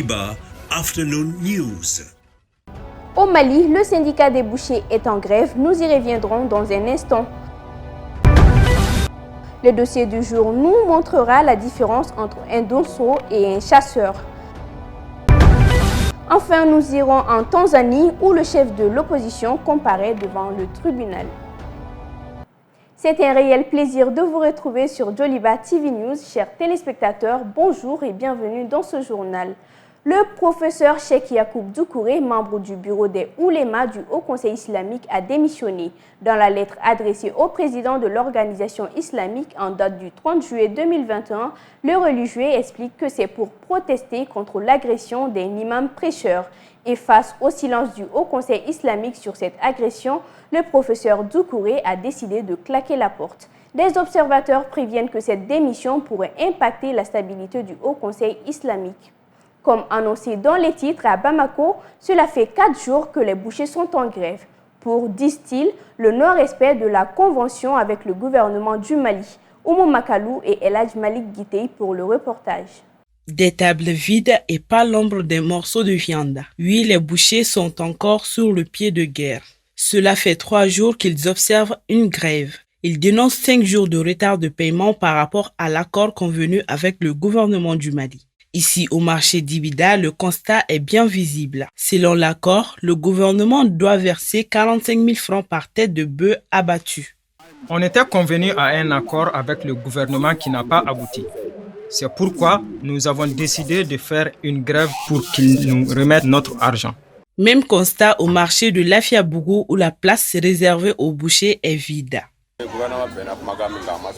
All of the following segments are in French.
Joliba Afternoon News. Au Mali, le syndicat des bouchers est en grève. Nous y reviendrons dans un instant. Le dossier du jour nous montrera la différence entre un donceau et un chasseur. Enfin, nous irons en Tanzanie où le chef de l'opposition comparaît devant le tribunal. C'est un réel plaisir de vous retrouver sur Joliba TV News. Chers téléspectateurs, bonjour et bienvenue dans ce journal. Le professeur Cheikh Yacoub Doucouré, membre du bureau des oulémas du Haut Conseil islamique, a démissionné. Dans la lettre adressée au président de l'organisation islamique en date du 30 juillet 2021, le religieux explique que c'est pour protester contre l'agression d'un imam prêcheur. Et face au silence du Haut Conseil islamique sur cette agression, le professeur Doucouré a décidé de claquer la porte. Des observateurs préviennent que cette démission pourrait impacter la stabilité du Haut Conseil islamique. Comme annoncé dans les titres à Bamako, cela fait 4 jours que les bouchers sont en grève pour, disent-ils, le non-respect de la convention avec le gouvernement du Mali. Oumou Makalou et El Hadj Malik Guitei pour le reportage. Des tables vides et pas l'ombre des morceaux de viande. Oui, les bouchers sont encore sur le pied de guerre. Cela fait 3 jours qu'ils observent une grève. Ils dénoncent 5 jours de retard de paiement par rapport à l'accord convenu avec le gouvernement du Mali. Ici, au marché d'Ibida, le constat est bien visible. Selon l'accord, le gouvernement doit verser 45 000 francs par tête de bœuf abattu. On était convenu à un accord avec le gouvernement qui n'a pas abouti. C'est pourquoi nous avons décidé de faire une grève pour qu'ils nous remettent notre argent. Même constat au marché de Lafiabougou où la place réservée aux bouchers est vide.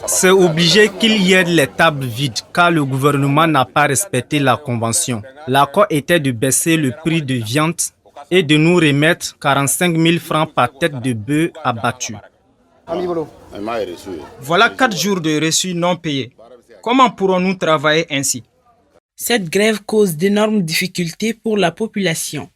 C'est obligé qu'il y ait les tables vides car le gouvernement n'a pas respecté la convention. L'accord était de baisser le prix de viande et de nous remettre 45 000 francs par tête de bœuf abattu. Voilà 4 jours de reçus non payés. Comment pourrons-nous travailler ainsi? Cette grève cause d'énormes difficultés pour la population.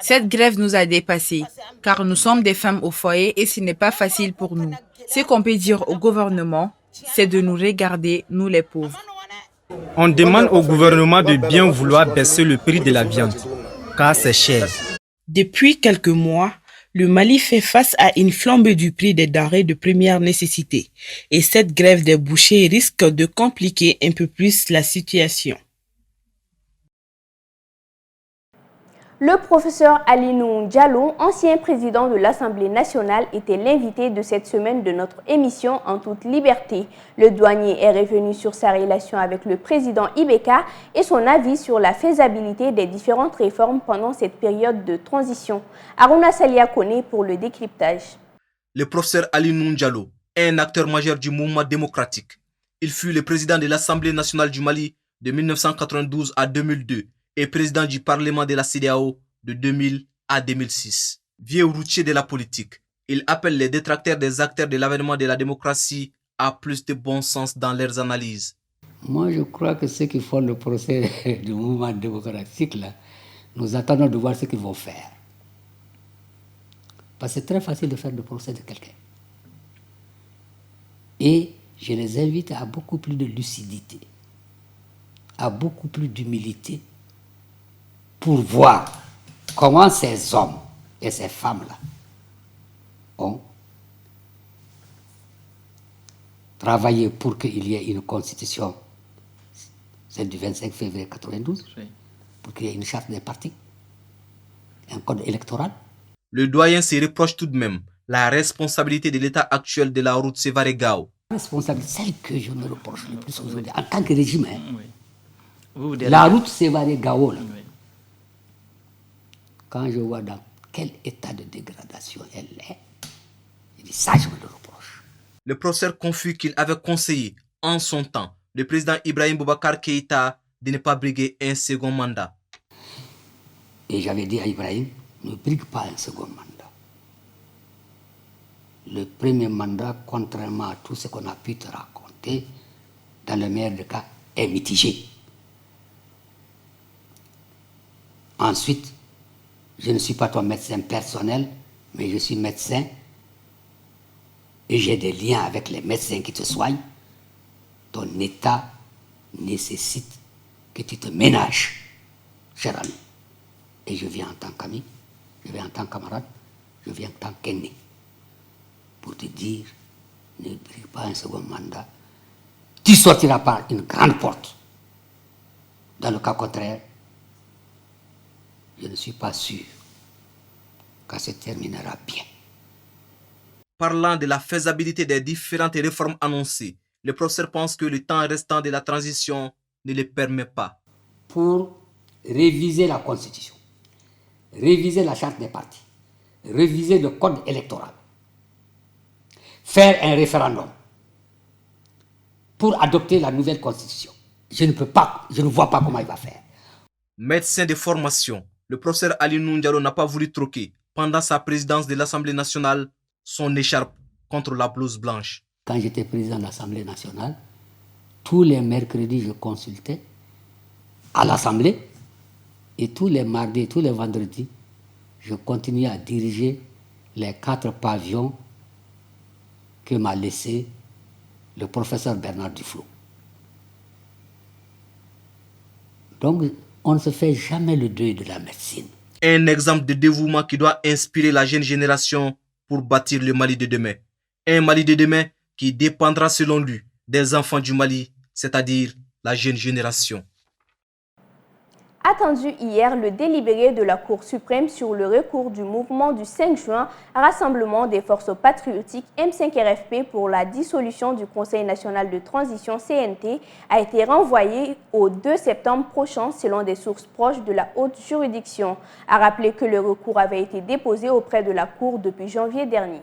Cette grève nous a dépassés, car nous sommes des femmes au foyer et ce n'est pas facile pour nous. Ce qu'on peut dire au gouvernement, c'est de nous regarder, nous les pauvres. On demande au gouvernement de bien vouloir baisser le prix de la viande, car c'est cher. Depuis quelques mois, le Mali fait face à une flambée du prix des denrées de première nécessité. Et cette grève des bouchers risque de compliquer un peu plus la situation. Le professeur Alinou Diallo, ancien président de l'Assemblée nationale, était l'invité de cette semaine de notre émission En toute liberté. Le douanier est revenu sur sa relation avec le président Ibeka et son avis sur la faisabilité des différentes réformes pendant cette période de transition. Aruna Salia Kone pour le décryptage. Le professeur Alinou Diallo est un acteur majeur du mouvement démocratique. Il fut le président de l'Assemblée nationale du Mali de 1992 à 2002. Et président du Parlement de la CEDEAO de 2000 à 2006. Vieux routier de la politique, il appelle les détracteurs des acteurs de l'avènement de la démocratie à plus de bon sens dans leurs analyses. Moi, je crois que ceux qui font le procès du mouvement démocratique, là, nous attendons de voir ce qu'ils vont faire. Parce que c'est très facile de faire le procès de quelqu'un. Et je les invite à beaucoup plus de lucidité, à beaucoup plus d'humilité, pour voir comment ces hommes et ces femmes-là ont travaillé pour qu'il y ait une constitution, celle du 25 février 1992, pour qu'il y ait une charte des partis, un code électoral. Le doyen se reproche tout de même la responsabilité de l'état actuel de la route Sévaré-Gao. La responsabilité, celle que je me reproche le plus aujourd'hui, en tant que régime, la route Sévaré-Gao, là. Quand je vois dans quel état de dégradation elle est, je dis ça, je me le reproche. Le professeur confie qu'il avait conseillé, en son temps, le président Ibrahim Boubacar Keïta de ne pas briguer un second mandat. Et j'avais dit à Ibrahim, ne brigue pas un second mandat. Le premier mandat, contrairement à tout ce qu'on a pu te raconter, dans le meilleur des cas, est mitigé. Ensuite, je ne suis pas ton médecin personnel, mais je suis médecin et j'ai des liens avec les médecins qui te soignent. Ton état nécessite que tu te ménages, cher ami. Et je viens en tant qu'ami, je viens en tant que camarade, je viens en tant qu'aîné. Pour te dire, ne brille pas un second mandat. Tu sortiras par une grande porte. Dans le cas contraire, je ne suis pas sûr que ça se terminera bien. Parlant de la faisabilité des différentes réformes annoncées, le professeur pense que le temps restant de la transition ne le permet pas. Pour réviser la Constitution, réviser la charte des partis, réviser le code électoral, faire un référendum pour adopter la nouvelle Constitution. Je ne vois pas comment il va faire. Médecin de formation, le professeur Ali Diallo n'a pas voulu troquer, pendant sa présidence de l'Assemblée nationale, son écharpe contre la blouse blanche. Quand j'étais président de l'Assemblée nationale, tous les mercredis, je consultais à l'Assemblée et tous les mardis et tous les vendredis, je continuais à diriger les 4 pavillons que m'a laissé le professeur Bernard Duflo. Donc, on ne se fait jamais le deuil de la médecine. Un exemple de dévouement qui doit inspirer la jeune génération pour bâtir le Mali de demain. Un Mali de demain qui dépendra selon lui des enfants du Mali, c'est-à-dire la jeune génération. Attendu hier, le délibéré de la Cour suprême sur le recours du mouvement du 5 juin, Rassemblement des forces patriotiques M5RFP pour la dissolution du Conseil national de transition CNT, a été renvoyé au 2 septembre prochain selon des sources proches de la haute juridiction. A rappelé que le recours avait été déposé auprès de la Cour depuis janvier dernier.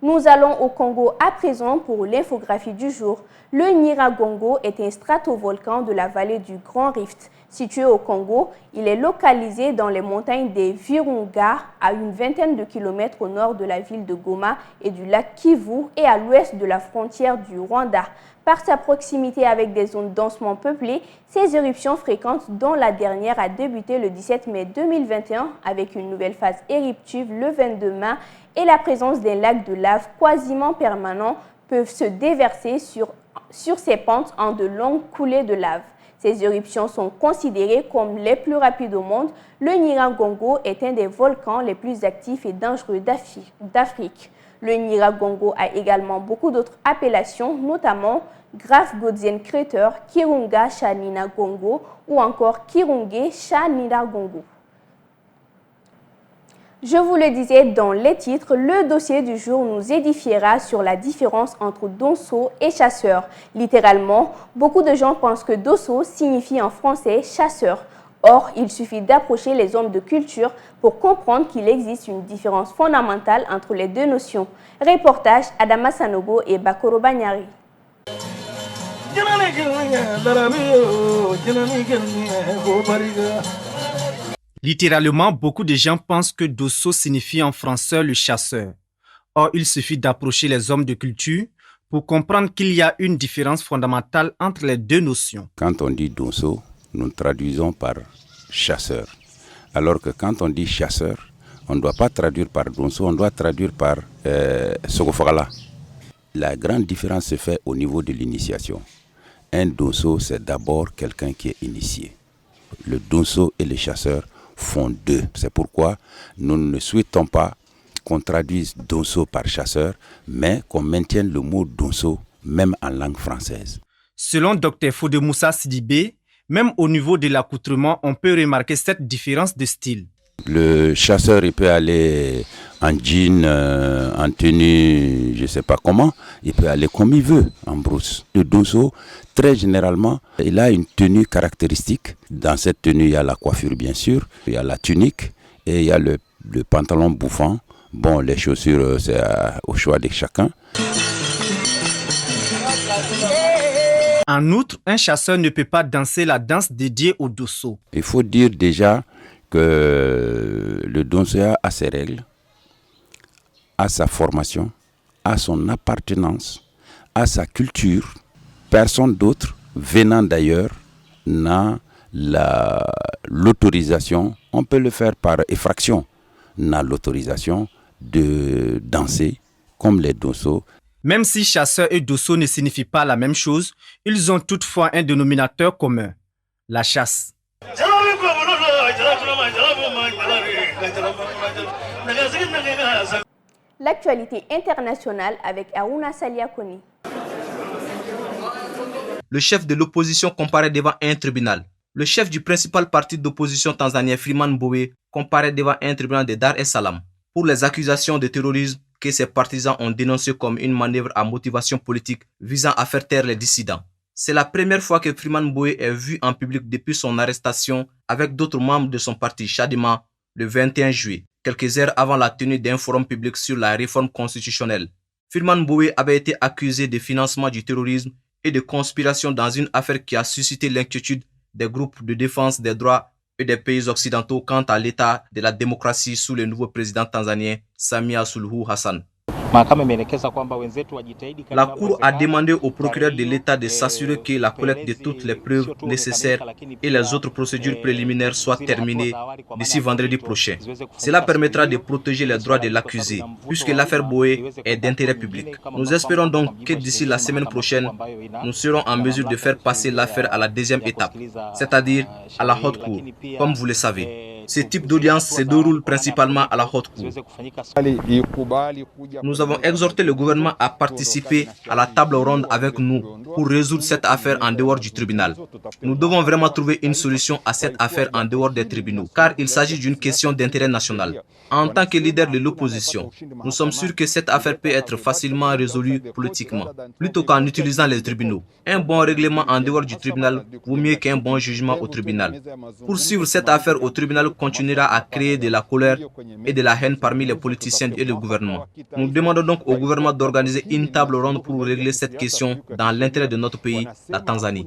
Nous allons au Congo à présent pour l'infographie du jour. Le Nyiragongo est un stratovolcan de la vallée du Grand Rift. Situé au Congo, il est localisé dans les montagnes des Virunga, à une vingtaine de kilomètres au nord de la ville de Goma et du lac Kivu et à l'ouest de la frontière du Rwanda. Par sa proximité avec des zones densément peuplées, ces éruptions fréquentes, dont la dernière a débuté le 17 mai 2021 avec une nouvelle phase éruptive le 22 mai et la présence d'un lac de lave quasiment permanent, peuvent se déverser sur ces pentes en de longues coulées de lave. Ces éruptions sont considérées comme les plus rapides au monde. Le Nyiragongo est un des volcans les plus actifs et dangereux d'Afrique. Le Nyiragongo a également beaucoup d'autres appellations, notamment Graf Godzien Crater, Kirunga Sha-Nyiragongo ou encore Kirunge Sha-Nyiragongo. Je vous le disais dans les titres, le dossier du jour nous édifiera sur la différence entre Donso et chasseur. Littéralement, beaucoup de gens pensent que Dosso signifie en français chasseur. Or, il suffit d'approcher les hommes de culture pour comprendre qu'il existe une différence fondamentale entre les deux notions. Reportage Adama Sanogo et Bakoro Banyari. Littéralement, beaucoup de gens pensent que Dosso signifie en français le chasseur. Or, il suffit d'approcher les hommes de culture pour comprendre qu'il y a une différence fondamentale entre les deux notions. Quand on dit Dosso, nous traduisons par chasseur. Alors que quand on dit chasseur, on ne doit pas traduire par Dosso, on doit traduire par Sogofagala. La grande différence se fait au niveau de l'initiation. Un Dosso, c'est d'abord quelqu'un qui est initié. Le Dosso et le chasseur font deux. C'est pourquoi nous ne souhaitons pas qu'on traduise Dosso par chasseur, mais qu'on maintienne le mot Dosso même en langue française. Selon Dr Fode Moussa Sidibé, même au niveau de l'accoutrement, on peut remarquer cette différence de style. Le chasseur, il peut aller en jean, en tenue, je ne sais pas comment. Il peut aller comme il veut, en brousse. Le Dosso, très généralement, il a une tenue caractéristique. Dans cette tenue, il y a la coiffure, bien sûr. Il y a la tunique et il y a le pantalon bouffant. Bon, les chaussures, c'est au choix de chacun. En outre, un chasseur ne peut pas danser la danse dédiée au Dosso. Il faut dire déjà que le Dosso a ses règles, a sa formation, a son appartenance, a sa culture. Personne d'autre, venant d'ailleurs, n'a l'autorisation, on peut le faire par effraction, n'a l'autorisation de danser comme les Dosso. Même si chasseur et dosso ne signifient pas la même chose, ils ont toutefois un dénominateur commun, la chasse. L'actualité internationale avec Aruna Saliakoni. Le chef de l'opposition comparaît devant un tribunal. Le chef du principal parti d'opposition tanzanien Freeman Mbowe comparaît devant un tribunal de Dar es Salaam pour les accusations de terrorisme que ses partisans ont dénoncées comme une manœuvre à motivation politique visant à faire taire les dissidents. C'est la première fois que Freeman Mbowe est vu en public depuis son arrestation avec d'autres membres de son parti Chadema le 21 juillet, quelques heures avant la tenue d'un forum public sur la réforme constitutionnelle. Freeman Mbowe avait été accusé de financement du terrorisme et de conspiration dans une affaire qui a suscité l'inquiétude des groupes de défense des droits et des pays occidentaux quant à l'état de la démocratie sous le nouveau président tanzanien Samia Suluhu Hassan. La Cour a demandé au procureur de l'État de s'assurer que la collecte de toutes les preuves nécessaires et les autres procédures préliminaires soient terminées d'ici vendredi prochain. Cela permettra de protéger les droits de l'accusé, puisque l'affaire Mbowe est d'intérêt public. Nous espérons donc que d'ici la semaine prochaine, nous serons en mesure de faire passer l'affaire à la deuxième étape, c'est-à-dire à la haute cour, comme vous le savez. Ce type d'audience se déroule principalement à la haute cour. Nous avons exhorté le gouvernement à participer à la table ronde avec nous pour résoudre cette affaire en dehors du tribunal. Nous devons vraiment trouver une solution à cette affaire en dehors des tribunaux, car il s'agit d'une question d'intérêt national. En tant que leader de l'opposition, nous sommes sûrs que cette affaire peut être facilement résolue politiquement, plutôt qu'en utilisant les tribunaux. Un bon règlement en dehors du tribunal vaut mieux qu'un bon jugement au tribunal. Poursuivre cette affaire au tribunal continuera à créer de la colère et de la haine parmi les politiciens et le gouvernement. Nous demandons donc au gouvernement d'organiser une table ronde pour régler cette question dans l'intérêt de notre pays, la Tanzanie.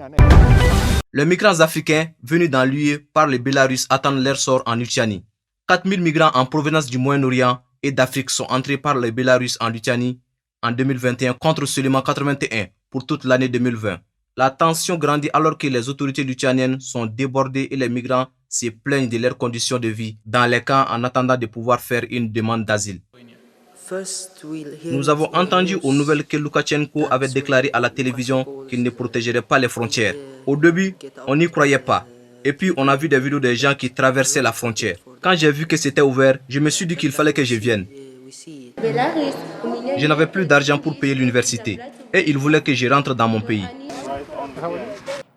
Les migrants africains venus dans l'UE par le Bélarus attendent leur sort en Lituanie. 4000 migrants en provenance du Moyen-Orient et d'Afrique sont entrés par le Bélarus en Lituanie en 2021 contre seulement 81 pour toute l'année 2020. La tension grandit alors que les autorités lituaniennes sont débordées et les migrants se plaignent de leurs conditions de vie dans les camps en attendant de pouvoir faire une demande d'asile. Nous avons entendu aux nouvelles que Loukachenko avait déclaré à la télévision qu'il ne protégerait pas les frontières. Au début, on n'y croyait pas. Et puis on a vu des vidéos des gens qui traversaient la frontière. Quand j'ai vu que c'était ouvert, je me suis dit qu'il fallait que je vienne. Je n'avais plus d'argent pour payer l'université et ils voulaient que je rentre dans mon pays.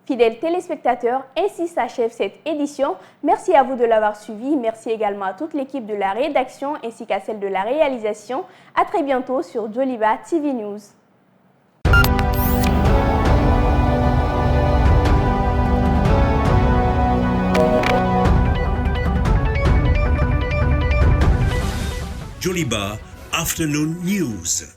Fidèles téléspectateurs, ainsi s'achève cette édition. Merci à vous de l'avoir suivi. Merci également à toute l'équipe de la rédaction ainsi qu'à celle de la réalisation. À très bientôt sur Joliba TV News. Joliba Afternoon News.